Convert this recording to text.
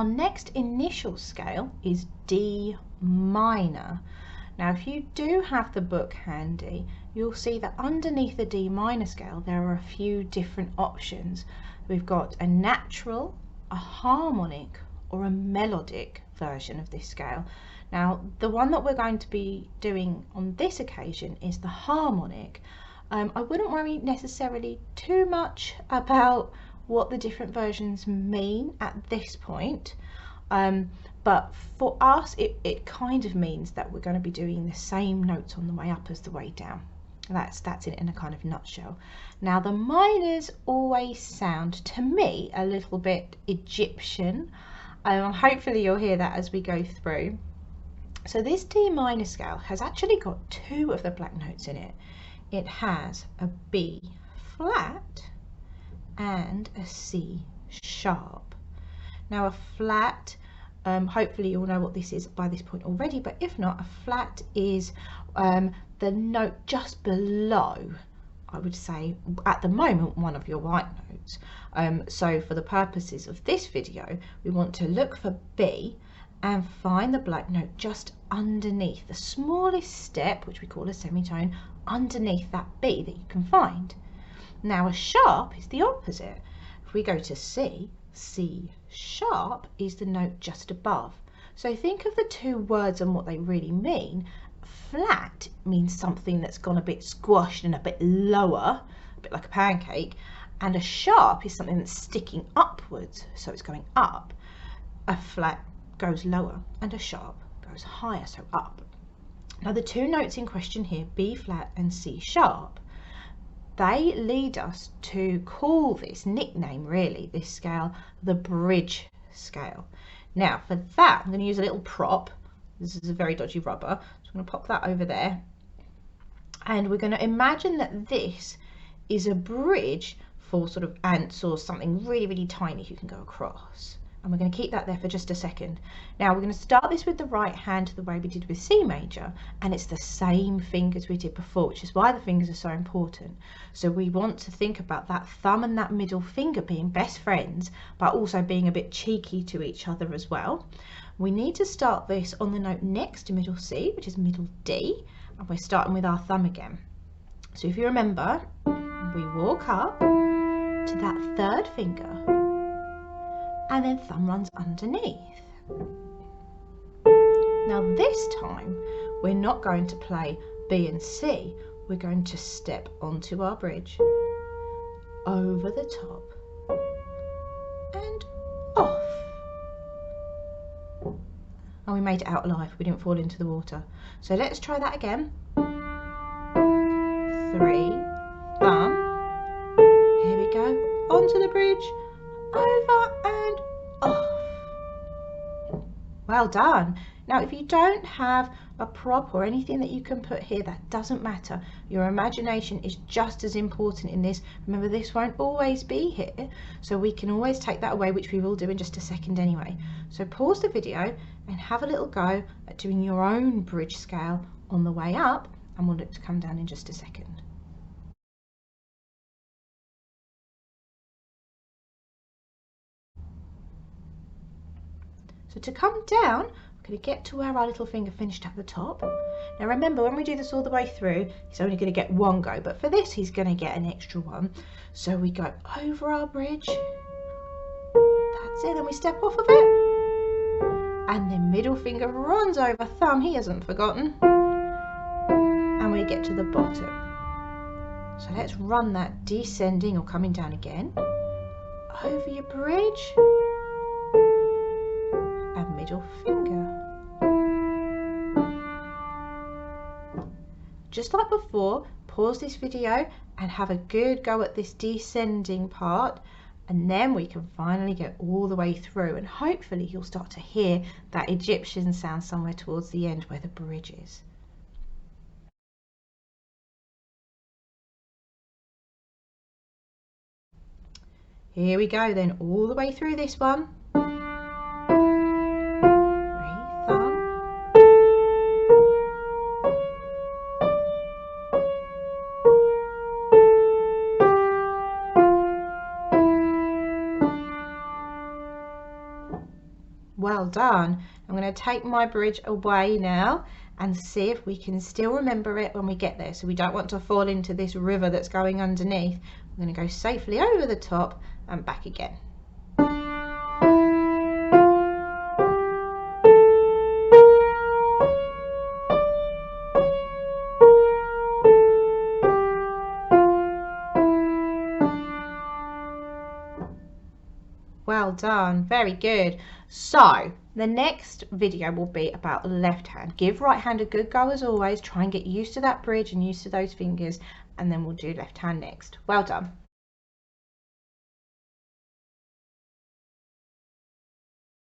Our next initial scale is D minor. Now if you do have the book handy, you'll see that underneath the D minor scale there are a few different options. We've got a natural, a harmonic, or a melodic version of this scale. Now the one that we're going to be doing on this occasion is the harmonic. I wouldn't worry necessarily too much about what the different versions mean at this point, but for us it kind of means that we're going to be doing the same notes on the way up as the way down. That's it in a kind of nutshell. Now the minors always sound to me a little bit Egyptian. Hopefully you'll hear that as we go through. So this D minor scale has actually got two of the black notes in it. It has a B flat and a C sharp. Now a flat, hopefully you'll know what this is by this point already, but if not, a flat is the note just below, I would say at the moment, one of your white notes. So for the purposes of this video, we want to look for B and find the black note just underneath, the smallest step, which we call a semitone, underneath that B that you can find. Now a sharp is the opposite. If we go to C, C sharp is the note just above. So think of the two words and what they really mean. Flat means something that's gone a bit squashed and a bit lower, a bit like a pancake, and a sharp is something that's sticking upwards, so it's going up. A flat goes lower and a sharp goes higher, so up. Now the two notes in question here, B flat and C sharp, they lead us to call this nickname, really, this scale, the bridge scale. Now for that, I'm going to use a little prop. This is a very dodgy rubber, so I'm going to pop that over there. And we're going to imagine that this is a bridge for sort of ants or something really, really tiny who can go across. And we're going to keep that there for just a second. Now we're going to start this with the right hand the way we did with C major, and it's the same fingers we did before, which is why the fingers are so important. So we want to think about that thumb and that middle finger being best friends, but also being a bit cheeky to each other as well. We need to start this on the note next to middle C, which is middle D, and we're starting with our thumb again. So if you remember, we walk up to that third finger, and then thumb runs underneath. Now this time we're not going to play B and C, we're going to step onto our bridge, over the top and off. And we made it out alive, we didn't fall into the water. So let's try that again. 3, thumb, here we go, onto the bridge, over and off. Well done. Now if you don't have a prop or anything that you can put here, that doesn't matter. Your imagination is just as important in this. Remember, this won't always be here, so we can always take that away, which we will do in just a second anyway. So pause the video and have a little go at doing your own bridge scale on the way up, and we'll look to come down in just a second. So to come down, we're going to get to where our little finger finished at the top. Now remember, when we do this all the way through, he's only going to get one go, but for this he's going to get an extra one. So we go over our bridge, that's it, then we step off of it, and then middle finger runs over thumb, he hasn't forgotten, and we get to the bottom. So let's run that descending or coming down again, over your bridge, and middle finger. Just like before, pause this video and have a good go at this descending part, and then we can finally get all the way through, and hopefully you'll start to hear that Egyptian sound somewhere towards the end where the bridge is. Here we go then, all the way through this one. done. I'm going to take my bridge away now and see if we can still remember it when we get there. So we don't want to fall into this river that's going underneath. We're going to go safely over the top and back again. Well done, very good. So the next video will be about left hand. Give right hand a good go as always. Try and get used to that bridge and used to those fingers, and then we'll do left hand next. Well done.